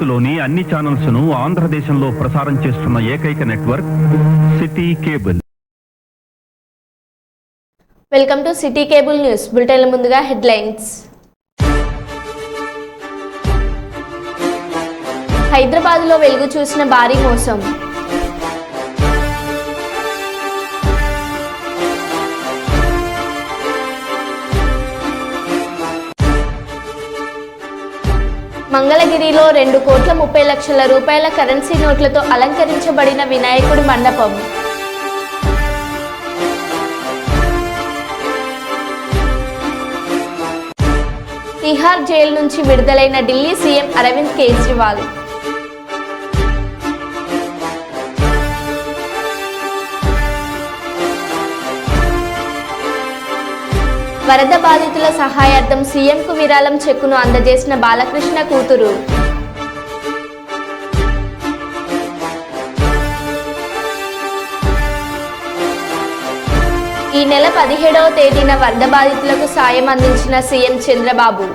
భారత్లోని అన్ని ఛానల్స్ ను ఆంధ్రదేశంలో ప్రసారం చేస్తున్న ఏకైక network city cable. Welcome to city cable news bulletin. ముందుగా హెడ్లైన్స్. హైదరాబాద్లో వెలుగు చూసిన భారీ మోసం. మంగళగిరిలో 2,30,00,000 రూపాయల కరెన్సీ నోట్లతో అలంకరించబడిన వినాయకుడి మండపం. తిహార్ జైలు నుంచి విడుదలైన ఢిల్లీ సీఎం అరవింద్ కేజ్రీవాల్. వరద బాధితుల సహాయార్థం సీఎంకు విరాళం చెక్కును అందజేసిన బాలకృష్ణ కూతురు. ఈ నెల 17వ తేదీన వరద బాధితులకు సాయం అందించిన సీఎం చంద్రబాబు.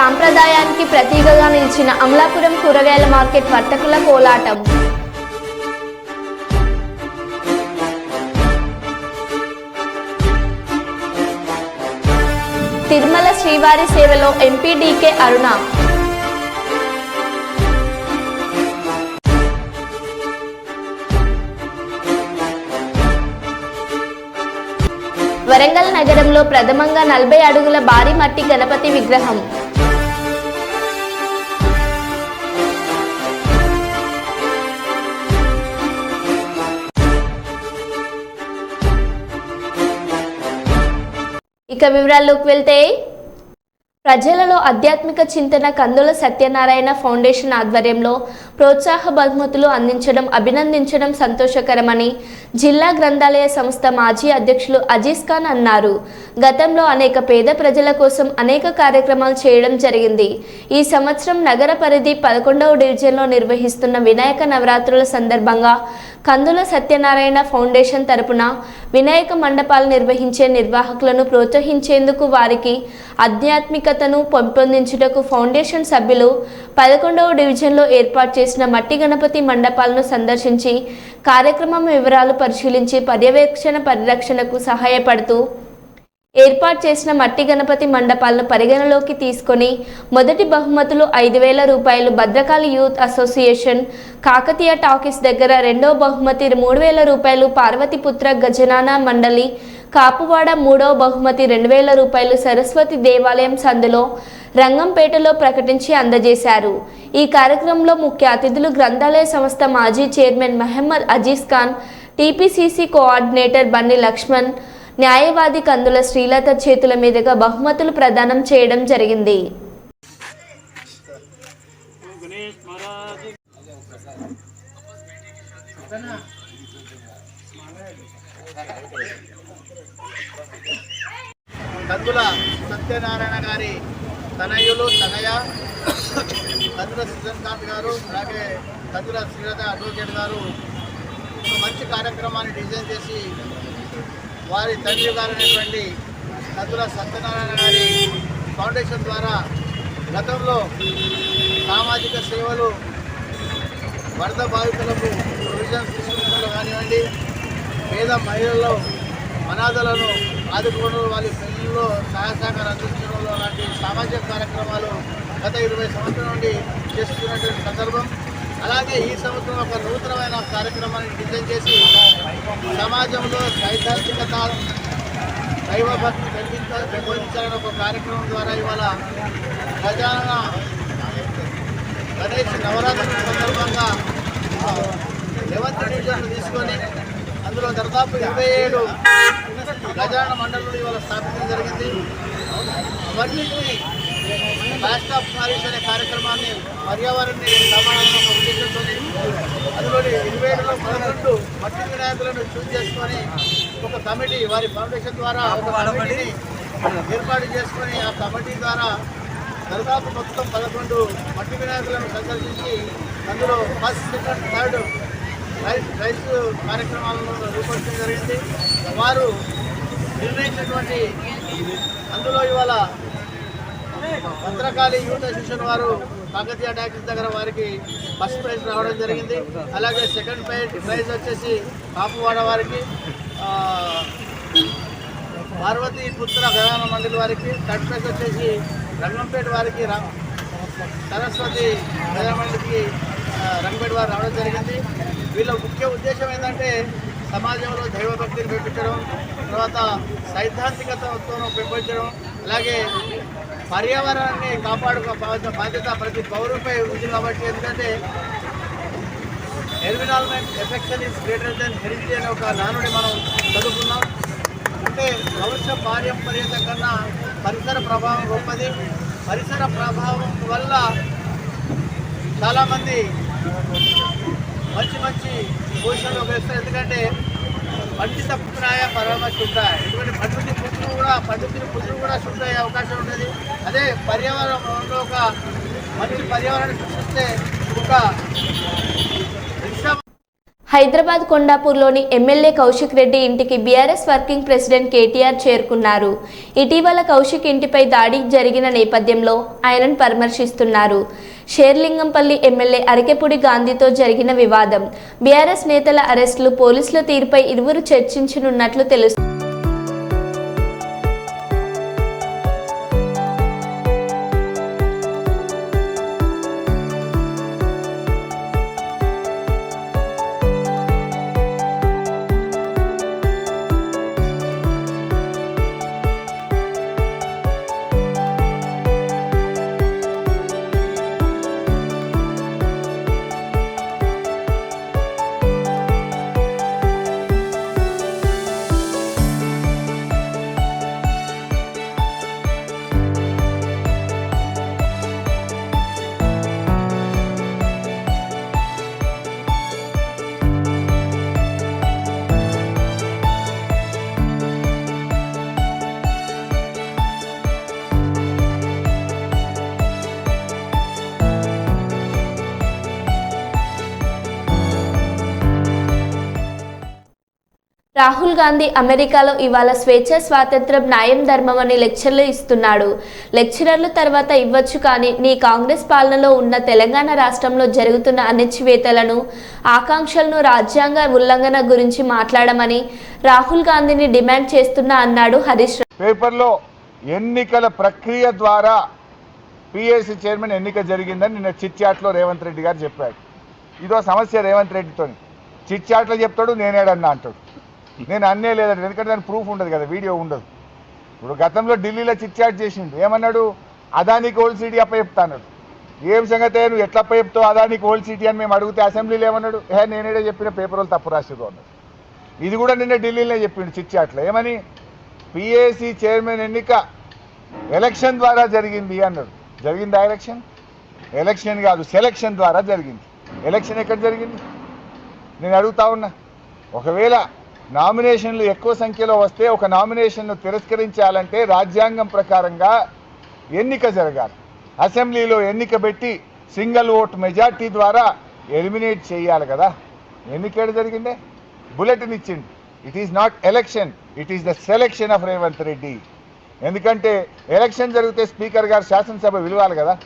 సాంప్రదాయానికి ప్రతీకగా నిలిచిన అమలాపురం కూరగాయల మార్కెట్ వర్తకుల కోలాటం. తిరుమల శ్రీవారి సేవలో ఎంపీ డీకే అరుణ. వరంగల్ నగరంలో ప్రథమంగా 40 అడుగుల భారీ మట్టి గణపతి విగ్రహం. ఇక వివరాల్లోకి వెళ్తే, ప్రజలలో ఆధ్యాత్మిక చింతన కందుల సత్యనారాయణ ఫౌండేషన్ ఆధ్వర్యంలో ప్రోత్సాహ బహుమతులు అందించడం అభినందించడం సంతోషకరమని జిల్లా గ్రంథాలయ సంస్థ మాజీ అధ్యక్షులు అజీజ్ ఖాన్ అన్నారు. గతంలో అనేక పేద ప్రజల కోసం అనేక కార్యక్రమాలు చేయడం జరిగింది. ఈ సంవత్సరం నగర పరిధి 11వ డివిజన్లో నిర్వహిస్తున్న వినాయక నవరాత్రుల సందర్భంగా కందుల సత్యనారాయణ ఫౌండేషన్ తరపున వినాయక మండపాలు నిర్వహించే నిర్వాహకులను ప్రోత్సహించేందుకు వారికి ఆధ్యాత్మికతను పెంపొందించుటకు ఫౌండేషన్ సభ్యులు 11వ డివిజన్లో ఏర్పాటు చేసిన మట్టి గణపతి మండపాలను సందర్శించి కార్యక్రమం వివరాలు పరిశీలించి పర్యవేక్షణ పరిరక్షణకు సహాయపడుతూ ఏర్పాటు చేసిన మట్టి గణపతి మండపాలను పరిగణలోకి తీసుకొని మొదటి బహుమతులు 5,000 రూపాయలు Bhadrakali youth association Kakatiya talkies దగ్గర, రెండవ బహుమతి 3,000 రూపాయలు పార్వతీపుత్ర గజనాన మండలి కాపువాడ, మూడవ బహుమతి 2,000 రూపాయలు సరస్వతి దేవాలయం సందులో రంగంపేటలో ప్రకటించి అందజేశారు. ఈ కార్యక్రమంలో ముఖ్య అతిథులు గ్రంథాలయ సంస్థ మాజీ chairman Mohammed Aziz Khan, TPCC coordinator Bandi Lakshman, న్యాయవాది కందుల శ్రీలత చేతుల మీదుగా బహుమతులు ప్రదానం చేయడం జరిగింది. కందుల సత్యనారాయణ గారి తనయులు తనయ కందుల శ్రీకాంత్ గారు, అలాగే కందుల శ్రీలత అడ్వకేట్ గారు ఒక మంచి కార్యక్రమాన్ని డిజైన్ చేసి వారి తండ్రి గారైనటువంటి కందుల సత్యనారాయణ గారి ఫౌండేషన్ ద్వారా గతంలో సామాజిక సేవలు, వరద బాధితులకు ప్రొవిజన్స్ తీసుకున్నలో కానివ్వండి, పేద మహిళల్లో అనాథలను ఆదుకోవడంలో, వాళ్ళ పెళ్లిలో సహాయ సహకారం అందించడంలో లాంటి సామాజిక కార్యక్రమాలు గత 20 సంవత్సరాల నుండి చేస్తున్నటువంటి సందర్భం. అలాగే ఈ సంవత్సరం ఒక నూతనమైన కార్యక్రమాన్ని డిజైన్ చేసి సమాజంలో సైద్ధాంతికత, దైవభక్తి పెంపొందించాలని ఒక కార్యక్రమం ద్వారా ఇవాళ గణేష్ నవరాత్రుల సందర్భంగా 11th డివిజన్లు తీసుకొని అందులో దాదాపు 27 గజాన మండలులు ఇవాళ స్థాపించడం జరిగింది. అవన్నింటినీ లాస్ట్ ఆఫ్ పారిస్ అనే కార్యక్రమాన్ని పర్యావరణాన్ని సమానంగా ఉద్దేశంతో అందులోని 27లో 11 మట్టి వినాయకులను చూస్ చేసుకొని ఒక కమిటీ, వారి ఫౌండేషన్ ద్వారా ఒక కమిటీని ఏర్పాటు చేసుకొని ఆ కమిటీ ద్వారా దాదాపు మొత్తం 11 మట్టి వినాయకులను సందర్శించి అందులో ఫస్ట్, సెకండ్, థర్డ్ రైస్ కార్యక్రమాలను రూపొందించడం జరిగింది. వారు నిర్ణయించినటువంటి అందులో ఇవాళ భద్రకాళి యూత్ అసోసియేషన్ వారు కాకతీయ ట్యాక్సీ దగ్గర వారికి ఫస్ట్ ప్రైజ్ రావడం జరిగింది. అలాగే సెకండ్ ప్రైజ్ వచ్చేసి కాపువాడ వారికి, పార్వతీ పుత్ర గజాన మండలి వారికి, థర్డ్ ప్రైజ్ వచ్చేసి రంగంపేట వారికి, సరస్వతి గజాన మండలికి రంగంపేట వారు రావడం జరిగింది. వీళ్ళ ముఖ్య ఉద్దేశం ఏంటంటే సమాజంలో దైవభక్తిని పెంపించడం, తర్వాత సైద్ధాంతికతతో పెంపొంచడం, అలాగే పర్యావరణాన్ని కాపాడుకో బాధ్యత ప్రతి పౌరుపై ఉంది. కాబట్టి ఎందుకంటే environment affection is greater than heritage అనే ఒక నానుడి మనం చదువుకున్నాం. అంటే భవిష్య పారంపర్యత కన్నా పరిసర ప్రభావం గొప్పది. పరిసర ప్రభావం వల్ల చాలామంది మంచి పొజిషన్లో వేస్తారు. ఎందుకంటే పండిత పుత్రాయ పరామర్శ ఉంటాయి. ఇటువంటి పండితుని పుత్రులు కూడా శుద్ధ అవకాశం ఉంటుంది. అదే పర్యావరణంలో ఒక మంచి పర్యావరణాన్ని సృష్టిస్తే ఒక హైదరాబాద్ కొండాపూర్లోని ఎమ్మెల్యే కౌశిక్ రెడ్డి ఇంటికి బీఆర్ఎస్ వర్కింగ్ ప్రెసిడెంట్ కేటీఆర్ చేరుకున్నారు. ఇటీవల కౌశిక్ ఇంటిపై దాడి జరిగిన నేపథ్యంలో ఆయనను పరామర్శిస్తున్నారు. షేర్లింగంపల్లి ఎమ్మెల్యే అరకెపూడి గాంధీతో జరిగిన వివాదం, బీఆర్ఎస్ నేతల అరెస్టులు, పోలీసుల తీరుపై ఇరువురు చర్చించనున్నట్లు తెలుస్తుంది. రాహుల్ గాంధీ అమెరికాలో ఇవాళ స్వేచ్ఛ, స్వాతంత్రం, న్యాయం, ధర్మం అని లెక్చర్లు ఇస్తున్నాడు. లెక్చరర్లు తర్వాత ఇవ్వచ్చు, కానీ నీ కాంగ్రెస్ పాలనలో ఉన్న తెలంగాణ రాష్ట్రంలో జరుగుతున్న అణచివేతలను, ఆకాంక్షలను, రాజ్యాంగ ఉల్లంఘన గురించి మాట్లాడమని రాహుల్ గాంధీని డిమాండ్ చేస్తున్నా అన్నాడు హరీష్ రావు. పేపర్లో ఎన్నికల ప్రక్రియ ద్వారా పిఎస్సి చైర్మన్ ఎన్నిక జరిగిందని నిన్న చిట్ చాట్లో రేవంత్ రెడ్డి గారు చెప్పాడు. ఇదో సమస్య రేవంత్ రెడ్డితో. చిట్ చాట్లో చెప్తాడు, నేనేడన్నా అంటాడు. నేను అన్నే లేదంటే, ఎందుకంటే దాని ప్రూఫ్ ఉండదు కదా, వీడియో ఉండదు. ఇప్పుడు గతంలో ఢిల్లీలో చిట్ చాట్ చేసిండు. ఏమన్నాడు? అదానికి ఓల్డ్ సిటీ అప్పచెప్తాడు. ఏం సంగతే, నువ్వు ఎట్లా అప్పచెప్తావు అదానికి ఓల్డ్ సిటీ అని మేము అడిగితే అసెంబ్లీలో ఏమన్నాడు? నేనేడే చెప్పిన, పేపర్ వాళ్ళు తప్పు రాసిరు అన్నాడు. ఇది కూడా నిన్న ఢిల్లీలో చెప్పిండు చిట్ చాట్లో. ఏమని? పిఏసి చైర్మన్ ఎన్నిక ఎలక్షన్ ద్వారా జరిగింది అన్నాడు. జరిగిందా ఎలక్షన్? ఎలక్షన్ కాదు, సెలక్షన్ ద్వారా జరిగింది. ఎలక్షన్ ఎక్కడ జరిగింది? నేను అడుగుతా ఉన్నా. ఒకవేళ నామినేషన్లు ఎక్కువ సంఖ్యలో వస్తే ఒక నామినేషన్ను తిరస్కరించాలంటే రాజ్యాంగం ప్రకారంగా ఎన్నిక జరగాలి. అసెంబ్లీలో ఎన్నిక పెట్టి సింగిల్ ఓట్ మెజార్టీ ద్వారా ఎలిమినేట్ చేయాలి కదా. ఎన్నిక జరిగిందే? బులెటిన్ ఇచ్చింది. It is not election, it is the selection of Revanth Reddy. ఎందుకంటే ఎలక్షన్ జరిగితే స్పీకర్ గారు శాసనసభ విలువాలి కదా.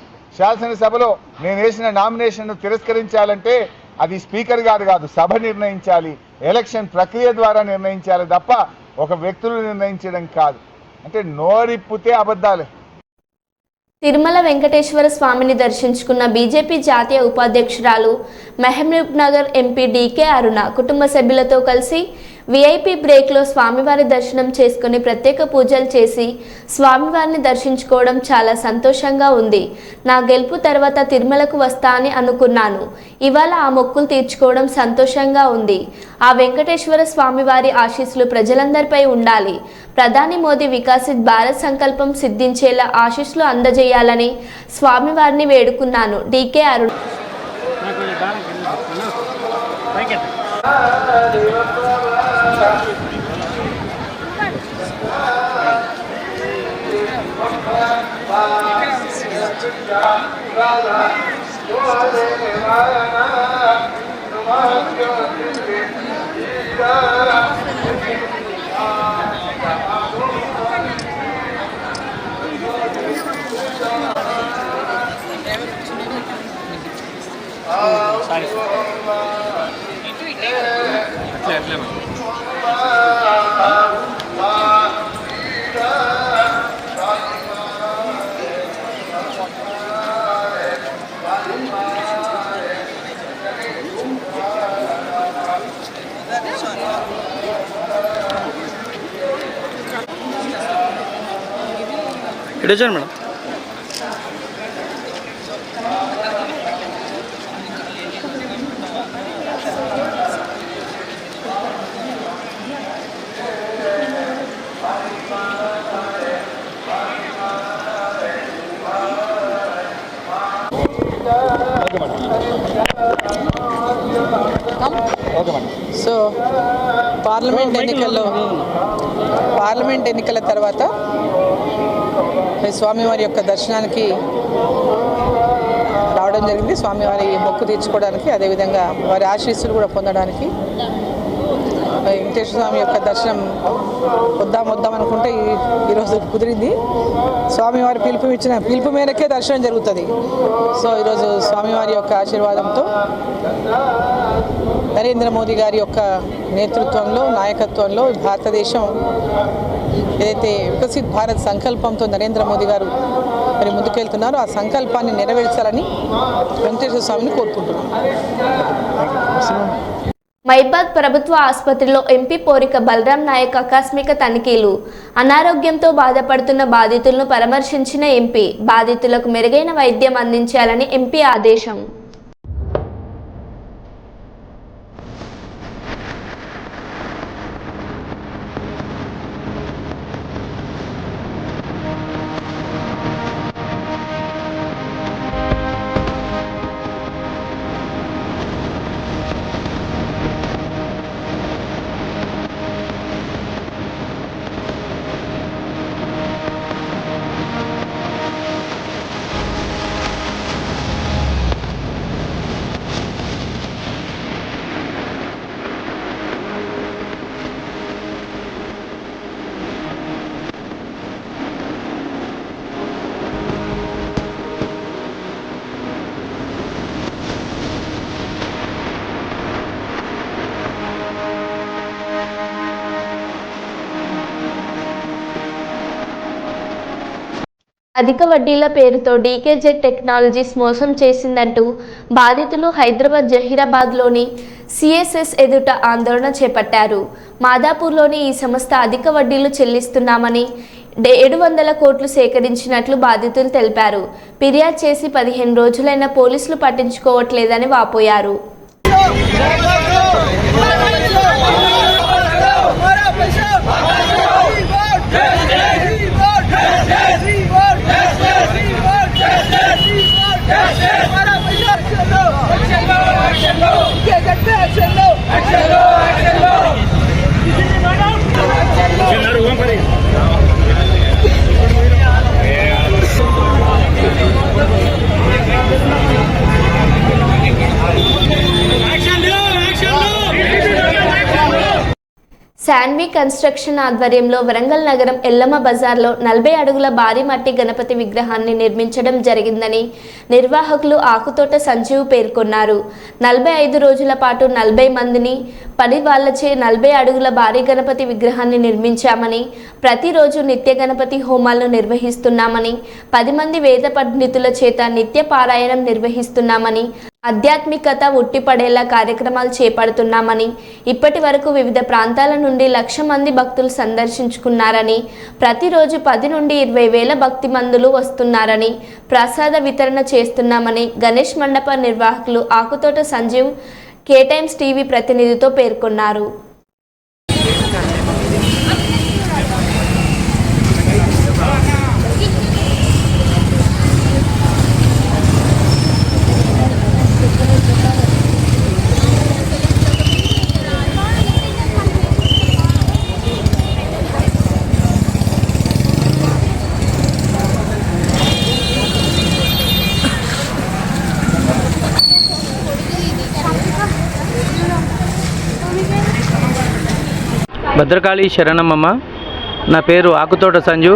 శాసనసభలో నేను వేసిన నామినేషన్ను తిరస్కరించాలంటే అది స్పీకర్ గారు కాదు, సభ నిర్ణయించాలి. ఎలక్షన్ ప్రక్రియ ద్వారా నిర్ణయించాలి తప్ప ఒక వ్యక్తులు నిర్ణయించడం కాదు. అంటే నోరిప్పితే అబద్ధాలే. తిరుమల వెంకటేశ్వర స్వామిని దర్శించుకున్న బీజేపీ జాతీయ ఉపాధ్యక్షురాలు మహబూబ్ నగర్ ఎంపీ డీకే అరుణ కుటుంబ సభ్యులతో కలిసి విఐపి బ్రేక్లో స్వామివారి దర్శనం చేసుకుని ప్రత్యేక పూజలు చేసి స్వామివారిని దర్శించుకోవడం చాలా సంతోషంగా ఉంది. నా గెలుపు తర్వాత తిరుమలకు వస్తా అని అనుకున్నాను. ఇవాళ ఆ మొక్కులు తీర్చుకోవడం సంతోషంగా ఉంది. ఆ వెంకటేశ్వర స్వామివారి ఆశీస్సులు ప్రజలందరిపై ఉండాలి. ప్రధాని మోదీ వికసిత్ భారత్ సంకల్పం సిద్ధించేలా ఆశీస్సులు అందజేయాలని స్వామివారిని వేడుకున్నాను. డీకే అరుణ. Radha ఇటు వచ్చాను మేడం. సో పార్లమెంట్ ఎన్నికల తర్వాత స్వామివారి యొక్క దర్శనానికి రావడం జరిగింది. స్వామివారి మొక్కు తీర్చుకోవడానికి, అదేవిధంగా వారి ఆశీస్సులు కూడా పొందడానికి. వెంకటేశ్వర స్వామి యొక్క దర్శనం వద్దాం అనుకుంటే ఈరోజు కుదిరింది. స్వామివారి పిలుపు మేరకే దర్శనం జరుగుతుంది. సో ఈరోజు స్వామివారి యొక్క ఆశీర్వాదంతో నరేంద్ర మోదీ గారి యొక్క నేతృత్వంలో, నాయకత్వంలో భారతదేశం ఏదైతే వికసిత్ భారత్ సంకల్పంతో నరేంద్ర మోదీ గారు మరి ముందుకెళ్తున్నారో ఆ సంకల్పాన్ని నెరవేర్చాలని వెంకటేశ్వర స్వామిని కోరుకుంటున్నాం. మైబాద్ ప్రభుత్వ ఆసుపత్రిలో ఎంపీ పోరిక బలరాం నాయక్ ఆకస్మిక తనిఖీలు. అనారోగ్యంతో బాధపడుతున్న బాధితులను పరామర్శించిన ఎంపీ. బాధితులకు మెరుగైన వైద్యం అందించాలని ఎంపీ ఆదేశం. అధిక వడ్డీల పేరుతో డీకేజెడ్ టెక్నాలజీస్ మోసం చేసిందంటూ బాధితులు హైదరాబాద్ జహీరాబాద్లోని సిఎస్ఎస్ ఎదుట ఆందోళన చేపట్టారు. మాదాపూర్లోని ఈ సంస్థ అధిక వడ్డీలు చెల్లిస్తున్నామని 700 కోట్లు సేకరించినట్లు బాధితులు తెలిపారు. ఫిర్యాదు చేసి 15 రోజులైన పోలీసులు పట్టించుకోవట్లేదని వాపోయారు. శాన్వి కన్స్ట్రక్షన్ ఆధ్వర్యంలో వరంగల్ నగరం ఎల్లమ్మ బజార్లో 40 అడుగుల భారీ మట్టి గణపతి విగ్రహాన్ని నిర్మించడం జరిగిందని నిర్వాహకులు ఆకుతోట సంజీవ్ పేర్కొన్నారు. 45 రోజుల పాటు 40 మందిని పని వాళ్లచే 40 అడుగుల భారీ గణపతి విగ్రహాన్ని నిర్మించామని, ప్రతిరోజు నిత్య గణపతి హోమాలను నిర్వహిస్తున్నామని, 10 మంది వేద పండితుల చేత నిత్య పారాయణం నిర్వహిస్తున్నామని, ఆధ్యాత్మికత ఉట్టిపడేలా కార్యక్రమాలు చేపడుతున్నామని, ఇప్పటి వరకు వివిధ ప్రాంతాల నుండి 1,00,000 మంది భక్తులు సందర్శించుకున్నారని, ప్రతిరోజు 10 నుండి 20 వేల భక్తి మందులు వస్తున్నారని, ప్రసాద వితరణ చేస్తున్నామని గణేష్ మండప నిర్వాహకులు ఆకుతోట సంజీవ్ కేటైమ్స్ టీవీ ప్రతినిధితో పేర్కొన్నారు. భద్రకాళి శరణమ్మమ్మ. నా పేరు ఆకుతోట సంజు.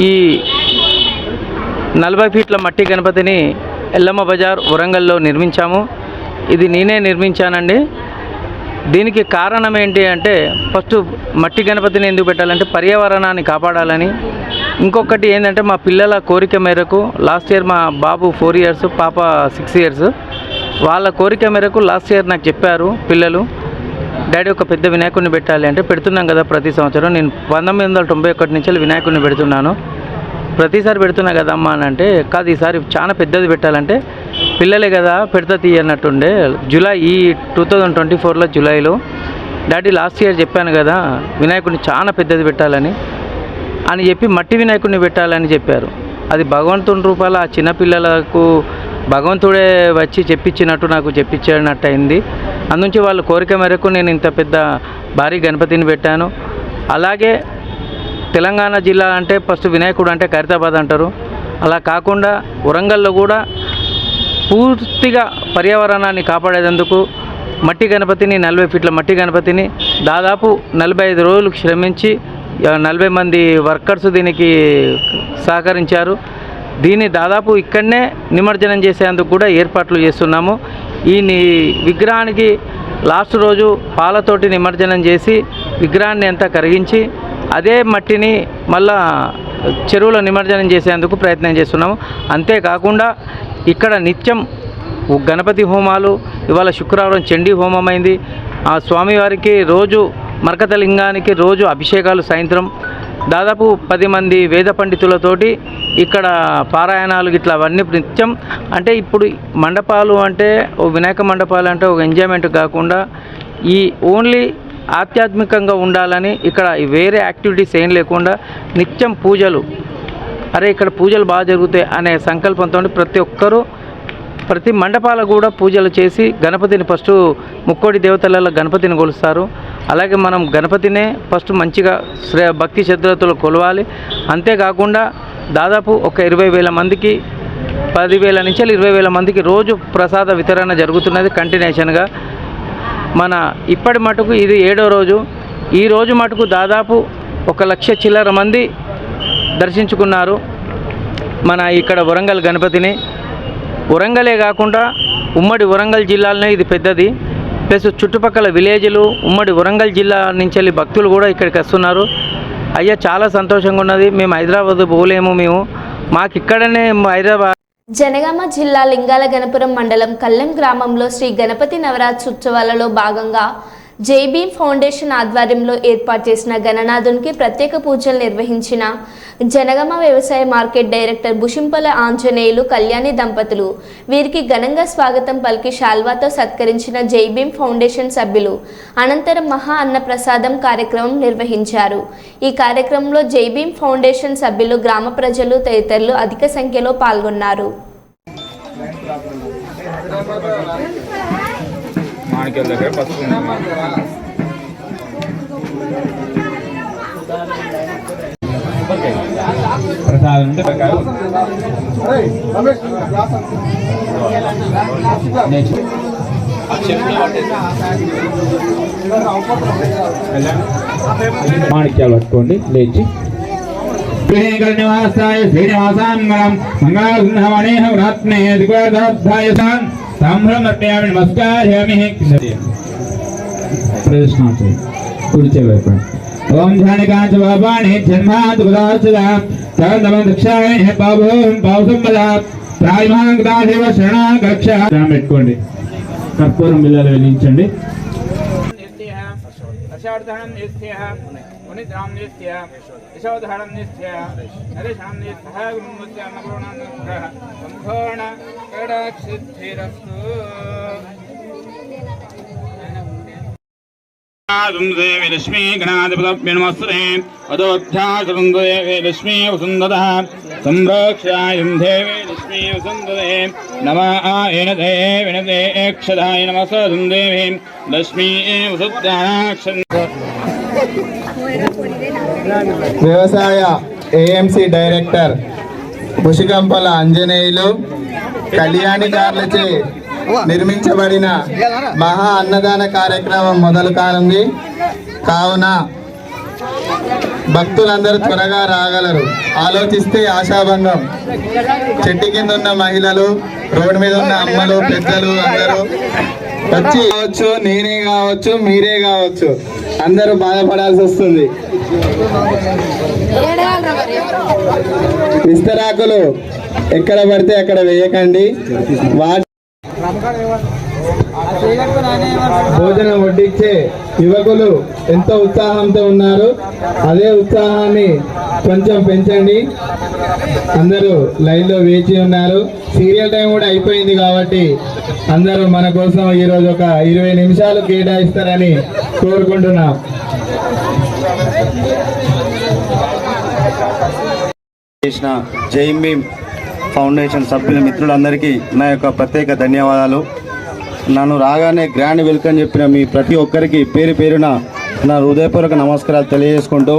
ఈ 40 ఫీట్ల మట్టి గణపతిని ఎల్లమ్మ బజార్ వరంగల్లో నిర్మించాము. ఇది నేనే నిర్మించానండి. దీనికి కారణం ఏంటి అంటే ఫస్ట్ మట్టి గణపతిని ఎందుకు పెట్టాలంటే పర్యావరణాన్ని కాపాడాలని. ఇంకొకటి ఏంటంటే మా పిల్లల కోరిక మేరకు లాస్ట్ ఇయర్ మా బాబు 4 years, పాప 6 years, వాళ్ళ కోరిక మేరకు లాస్ట్ ఇయర్ నాకు చెప్పారు పిల్లలు, డాడీ ఒక పెద్ద వినాయకుడిని పెట్టాలి అంటే పెడుతున్నాం కదా ప్రతి సంవత్సరం. నేను 1991 నుంచి వినాయకుడిని పెడుతున్నాను, ప్రతిసారి పెడుతున్నా కదా అమ్మ అని అంటే, కాదు ఈసారి చాలా పెద్దది పెట్టాలంటే పిల్లలే కదా పెడతా తీయన్నట్టుండే. జూలై 2024లో జూలైలో డాడీ లాస్ట్ ఇయర్ చెప్పాను కదా వినాయకుడిని చాలా పెద్దది పెట్టాలని అని చెప్పి మట్టి వినాయకుడిని పెట్టాలని చెప్పారు. అది భగవంతుని రూపాల ఆ చిన్నపిల్లలకు భగవంతుడే వచ్చి చెప్పించినట్టు నాకు చెప్పించినట్టు అయింది. అందుంచి వాళ్ళ కోరిక మేరకు నేను ఇంత పెద్ద భారీ గణపతిని పెట్టాను. అలాగే తెలంగాణ జిల్లా అంటే ఫస్ట్ వినాయకుడు అంటే ఖైరతాబాద్ అంటారు. అలా కాకుండా వరంగల్లో కూడా పూర్తిగా పర్యావరణాన్ని కాపాడేందుకు మట్టి గణపతిని 40 ఫీట్ల మట్టి గణపతిని దాదాపు 45 రోజులు శ్రమించి 40 మంది వర్కర్స్ దీనికి సహకరించారు. దీన్ని దాదాపు ఇక్కడనే నిమజ్జనం చేసేందుకు కూడా ఏర్పాట్లు చేస్తున్నాము. ఈ విగ్రహానికి లాస్ట్ రోజు పాలతోటి నిమజ్జనం చేసి విగ్రహాన్ని అంతా కరిగించి అదే మట్టిని మళ్ళా చెరువులో నిమజ్జనం చేసేందుకు ప్రయత్నం చేస్తున్నాము. అంతేకాకుండా ఇక్కడ నిత్యం గణపతి హోమాలు, ఇవాళ శుక్రవారం చండీ హోమం అయింది. ఆ స్వామివారికి రోజు మరకతలింగానికి రోజు అభిషేకాలు సాయంత్రం దాదాపు 10 మంది వేద పండితులతోటి ఇక్కడ పారాయణాలు ఇట్లా అవన్నీ నిత్యం. అంటే ఇప్పుడు మండపాలు అంటే వినాయక మండపాలు అంటే ఒక ఎంజాయ్మెంట్ కాకుండా ఈ ఓన్లీ ఆధ్యాత్మికంగా ఉండాలని ఇక్కడ వేరే యాక్టివిటీస్ ఏం లేకుండా నిత్యం పూజలు, అరే ఇక్కడ పూజలు బాగా జరుగుతాయి అనే సంకల్పంతో ప్రతి ఒక్కరూ ప్రతి మండపాలకు కూడా పూజలు చేసి గణపతిని ఫస్ట్ ముక్కోడి దేవతలలో గణపతిని కొలుస్తారు. అలాగే మనం గణపతినే ఫస్ట్ మంచిగా భక్తి శ్రద్ధలతో కొలవాలి. అంతేకాకుండా దాదాపు ఒక 20,000 మందికి 10,000 నుంచి 20,000 మందికి రోజు ప్రసాద వితరణ జరుగుతున్నది కంటిన్యూషన్గా. మన ఇప్పటి మటుకు ఇది 7వ రోజు. ఈ రోజు మటుకు దాదాపు 1,00,000 చిల్లర మంది దర్శించుకున్నారు మన ఇక్కడ వరంగల్ గణపతిని. వరంగలే కాకుండా ఉమ్మడి వరంగల్ జిల్లాలోనే ఇది పెద్దది. ప్లస్ చుట్టుపక్కల విలేజ్లు ఉమ్మడి వరంగల్ జిల్లా నుంచి వెళ్ళి భక్తులు కూడా ఇక్కడికి వస్తున్నారు. అయ్యా చాలా సంతోషంగా ఉన్నది. మేము హైదరాబాద్ పోలేము, మాకు ఇక్కడనే హైదరాబాద్. జనగామ జిల్లా లింగాల గణపురం మండలం కల్లెం గ్రామంలో శ్రీ గణపతి నవరాత్రి ఉత్సవాలలో భాగంగా జైభీమ్ ఫౌండేషన్ ఆధ్వర్యంలో ఏర్పాటు చేసిన గణనాథునికి ప్రత్యేక పూజలు నిర్వహించిన జనగామ వ్యవసాయ మార్కెట్ డైరెక్టర్ బుషింపల ఆంజనేయులు కళ్యాణి దంపతులు. వీరికి ఘనంగా స్వాగతం పలికి శాల్వాతో సత్కరించిన జైభీమ్ ఫౌండేషన్ సభ్యులు. అనంతరం మహా అన్నప్రసాదం కార్యక్రమం నిర్వహించారు. ఈ కార్యక్రమంలో జైభీమ్ ఫౌండేషన్ సభ్యులు, గ్రామ ప్రజలు తదితరులు అధిక సంఖ్యలో పాల్గొన్నారు. మాణిక్యాల దగ్గర పసుపు ప్రసాదం మాణిక్యాలు పట్టుకోండి లేచి. శ్రీనివాసాయ శ్రీనివాసాంగం మంగళ సంభ్రమర్పయామి నమస్కార్యామి. ప్రదర్శన కుడిచే వైపు ఓం ధ్యానికాంచ బాబాణి జన్మాదుపదార్చదా దక్షాయ బాబోం బావుసంపదా ప్రాయమాంగదాదేవ శరణాగక్ష పెట్టుకోండి. కర్పూరం బిళ్ళలు వెలిగించండి. లక్ష్మీ గణాధిపతమస్తే అదోధ్యాదేవి లక్ష్మీ వసుంధర సంరక్షాయం దేవి లక్ష్మీ వసుంధరే నమ ఆయన దేవినదే క్షదాయ నమస్కారం దేవి లక్ష్మీ వసుద్ధాక్ష. వ్యవసాయ ఏఎంసీ డైరెక్టర్ బుషికంపల ఆంజనేయులు కళ్యాణి గార్లచే నిర్మించబడిన మహా అన్నదాన కార్యక్రమం మొదలు కానుంది. కావున భక్తులందరూ త్వరగా రాగలరు. ఆలోచిస్తే ఆశాభంగం. చెట్టు కింద ఉన్న మహిళలు, రోడ్డు మీద ఉన్న అమ్మలు, పెద్దలు అందరూ వచ్చి కావచ్చు, నేనే కావచ్చు, మీరే కావచ్చు, అందరూ బాధపడాల్సి వస్తుంది. విస్తరాకులు ఎక్కడ పడితే అక్కడ వేయకండి. భోజనం వడ్డించే యువకులు ఎంతో ఉత్సాహంతో ఉన్నారు. అదే ఉత్సాహాన్ని కొంచెం పెంచండి. అందరూ లైన్లో వేచి ఉన్నారు. సీరియల్ టైం కూడా అయిపోయింది కాబట్టి అందరూ మన కోసం ఈరోజు ఒక 20 నిమిషాలు కేటాయిస్తారని కోరుకుంటున్నాం. చేసిన జై భీమ్ ఫౌండేషన్ సభ్యుల మిత్రులందరికీ నా యొక్క ప్రత్యేక ధన్యవాదాలు. నన్ను రాగానే గ్రాండ్ వెల్కమ్ చెప్పిన మీ ప్రతి ఒక్కరికి పేరు పేరున నా హృదయపూర్వక నమస్కారాలు తెలియజేసుకుంటూ,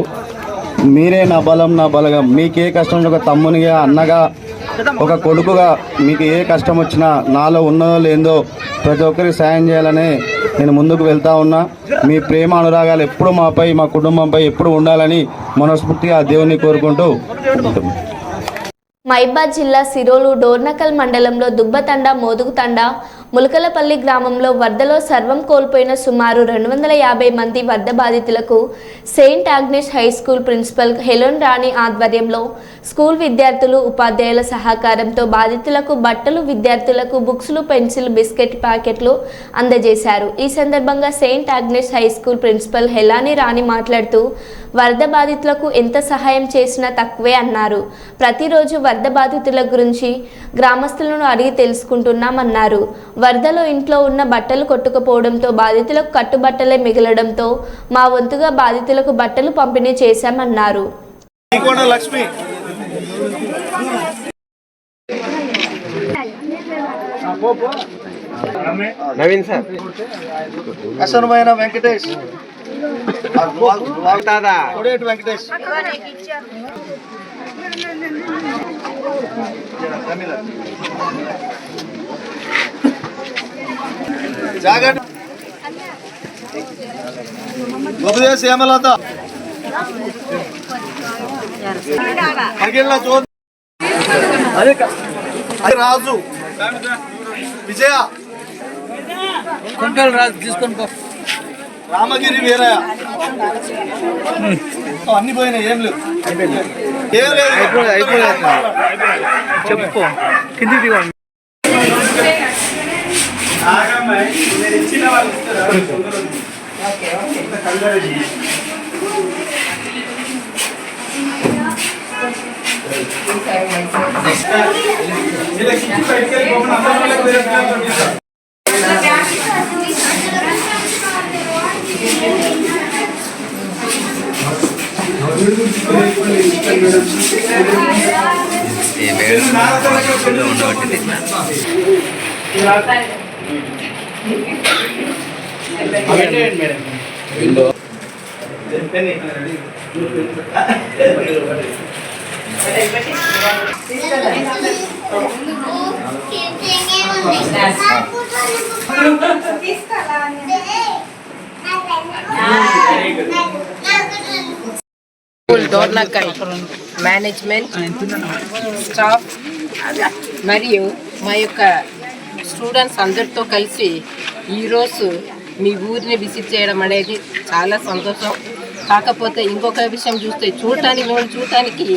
మీరే నా బలం, నా బలగం. మీకు ఏ కష్టం, ఒక తమ్మునిగా, అన్నగా, ఒక కొడుకుగా మీకు ఏ కష్టం వచ్చినా నాలో ఉన్నదో లేదో ప్రతి ఒక్కరికి సాయం చేయాలని నేను ముందుకు వెళ్తా ఉన్నా. మీ ప్రేమ అనురాగాలు ఎప్పుడు మాపై, మా కుటుంబంపై ఎప్పుడు ఉండాలని మనస్ఫూర్తిగా ఆ దేవుని కోరుకుంటూ మహిబాద్ జిల్లా సిరోలు డోర్నకల్ మండలంలో దుబ్బతండ, మోదుగుతండ, ములకలపల్లి గ్రామంలో వరదలో సర్వం కోల్పోయిన సుమారు 250 మంది వరద బాధితులకు Saint Agnes high school principal హెలోన్ రాణి ఆధ్వర్యంలో స్కూల్ విద్యార్థులు, ఉపాధ్యాయుల సహకారంతో బాధితులకు బట్టలు, విద్యార్థులకు బుక్స్లు, పెన్సిల్, బిస్కెట్ ప్యాకెట్లు అందజేశారు. ఈ సందర్భంగా Saint Agnes high school principal హెలాని రాణి మాట్లాడుతూ వరద బాధితులకు ఎంత సహాయం చేసినా తక్కువే అన్నారు. ప్రతిరోజు వరద బాధితుల గురించి గ్రామస్తులను అడిగి తెలుసుకుంటున్నామన్నారు. వరదలో ఇంట్లో ఉన్న బట్టలు కొట్టుకుపోవడంతో బాధితులకు కట్టుబట్టలే మిగలడంతో మా వంతుగా బాధితులకు బట్టలు పంపిణీ చేశామన్నారు. నవీన్ సార్, అసనమైన వెంకటేష్, వెంకటేష్ జాగ్రత్త. ఉపదేశ్ హేమలత, రాజు, విజయ, రాజు తీసుకొని రామగిరి, వీరయ్య, అన్ని పోయినాయి. ఏం లేవు, చెప్పు కిందికి డోర్నకల్ మేనేజ్మెంట్, స్టాఫ్ మరియు మా యొక్క స్టూడెంట్స్ అందరితో కలిసి ఈరోజు మీ ఊరిని విజిట్ చేయడం అనేది చాలా సంతోషం. కాకపోతే ఇంకొక విషయం చూస్తే చూడటానికి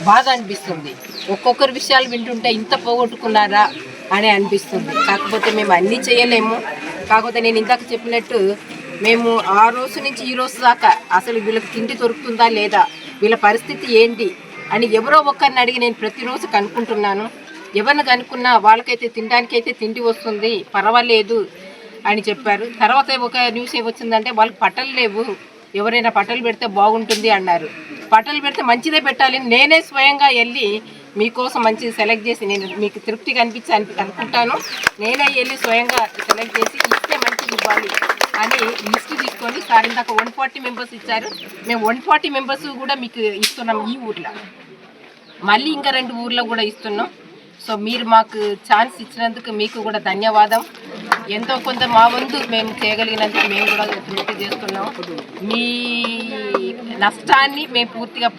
బాధ అనిపిస్తుంది. ఒక్కొక్కరి విషయాలు వింటుంటే ఇంత పోగొట్టుకున్నారా అని అనిపిస్తుంది. కాకపోతే మేము అన్నీ చేయలేము. కాకపోతే నేను ఇందాక చెప్పినట్టు మేము ఆ రోజు నుంచి ఈ రోజు దాకా అసలు వీళ్ళకి తిండి దొరుకుతుందా లేదా, వీళ్ళ పరిస్థితి ఏంటి అని ఎవరో ఒక్కరిని అడిగి నేను ప్రతిరోజు కనుక్కుంటున్నాను. ఎవరిని కనుక్కున్నా వాళ్ళకైతే తినడానికైతే తిండి వస్తుంది, పర్వాలేదు అని చెప్పారు. తర్వాత ఒక న్యూస్ ఏమొచ్చిందంటే వాళ్ళకి బట్టలు లేవు, ఎవరైనా బట్టలు పెడితే బాగుంటుంది అన్నారు. బట్టలు పెడితే మంచిదే పెట్టాలి. నేనే స్వయంగా వెళ్ళి మీకోసం మంచిది సెలెక్ట్ చేసి, నేను మీకు తృప్తి కనిపించి అనుకుంటాను, నేనే వెళ్ళి స్వయంగా సెలెక్ట్ చేసి ఇస్తే మంచిది ఇవ్వాలి అని లిస్ట్ తీసుకొని సార్ ఇందాక 140 మెంబర్స్ ఇచ్చారు. మేము 140 మెంబర్స్ కూడా మీకు ఇస్తున్నాం ఈ ఊర్లో. మళ్ళీ ఇంకా 2 ఊర్లో కూడా ఇస్తున్నాం. సో మీరు మాకు ఛాన్స్ ఇచ్చినందుకు మీకు కూడా ధన్యవాదం. ఎంతో కొంత మా వంతు మేము చేయగలిగినందుకు మేము కూడా తృప్తి చేస్తున్నాం. మీ నష్టాన్ని మేము పూర్తిగా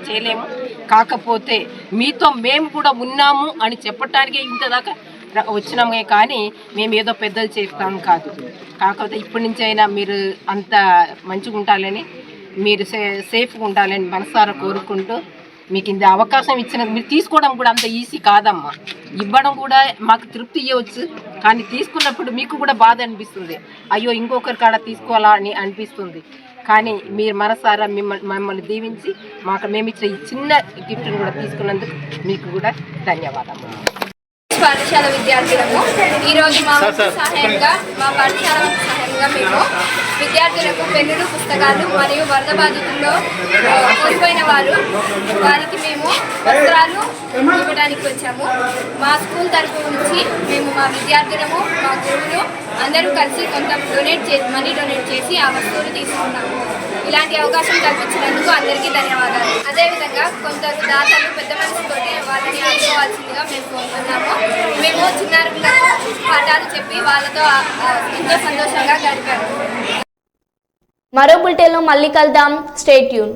చేయలేము. కాకపోతే మీతో మేము కూడా ఉన్నాము అని చెప్పటానికే ఇంత దాకా వచ్చినామే కానీ మేము ఏదో పెద్దలు చేస్తాం కాదు. కాకపోతే ఇప్పటి నుంచి అయినా మీరు అంత మంచిగా ఉండాలని, మీరు సేఫ్గా ఉండాలని మనసారా కోరుకుంటూ, మీకు ఇంత అవకాశం ఇచ్చినందుకు మీరు తీసుకోవడం కూడా అంత ఈజీ కాదమ్మా. ఇవ్వడం కూడా మాకు తృప్తి ఇవ్వచ్చు, కానీ తీసుకున్నప్పుడు మీకు కూడా బాధ అనిపిస్తుంది. అయ్యో ఇంకొకరి కాడ తీసుకోవాలా అని అనిపిస్తుంది. కానీ మీరు మనసారా మమ్మల్ని దీవించి మేము ఇచ్చిన ఈ చిన్న గిఫ్ట్ని కూడా తీసుకున్నందుకు మీకు కూడా ధన్యవాదాలు. పాఠశాల విద్యార్థులకు ఈరోజు మా సహాయంగా మేము విద్యార్థులకు పెన్నులు, పుస్తకాలు మరియు వరద బాధితుల్లో కోల్పోయిన వారికి మేము వస్త్రాలు ఇవ్వడానికి వచ్చాము. మా స్కూల్ తరఫు నుంచి మేము మా విద్యార్థులము, మా గురువులు అందరూ కలిసి కొంత మనీ డొనేట్ చేసి ఆ వస్తువులు తీసుకున్నాము. ఇలాంటి అవకాశం కల్పించినందుకు అందరికీ ధన్యవాదాలు. అదేవిధంగా కొందరు దాతలు పెద్ద మనసుతోటి వాళ్ళని ఆడుకోవాల్సిందిగా మేము కోరుతున్నాము. మేము చిన్నారులకు పాఠాలు చెప్పి వాళ్ళతో ఎంతో సంతోషంగా గడిపాము. మరో బులెటిన్లో మళ్ళీ కలుద్దాం. Stay tune.